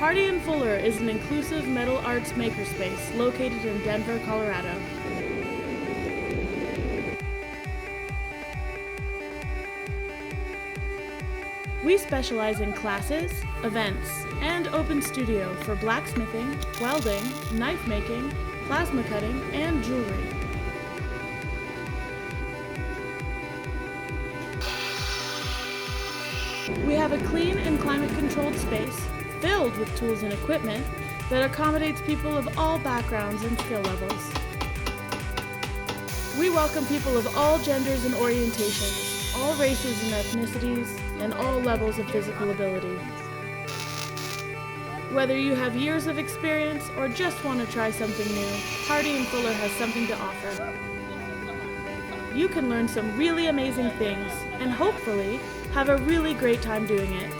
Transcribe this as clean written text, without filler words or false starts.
Hardy & Fuller is an inclusive metal arts makerspace located in Denver, Colorado. We specialize in classes, events, and open studio for blacksmithing, welding, knife making, plasma cutting, and jewelry. We have a clean and climate-controlled space filled with tools and equipment that accommodates people of all backgrounds and skill levels. We welcome people of all genders and orientations, all races and ethnicities, and all levels of physical ability. Whether you have years of experience or just want to try something new, Hardy & Fuller has something to offer. You can learn some really amazing things and hopefully have a really great time doing it.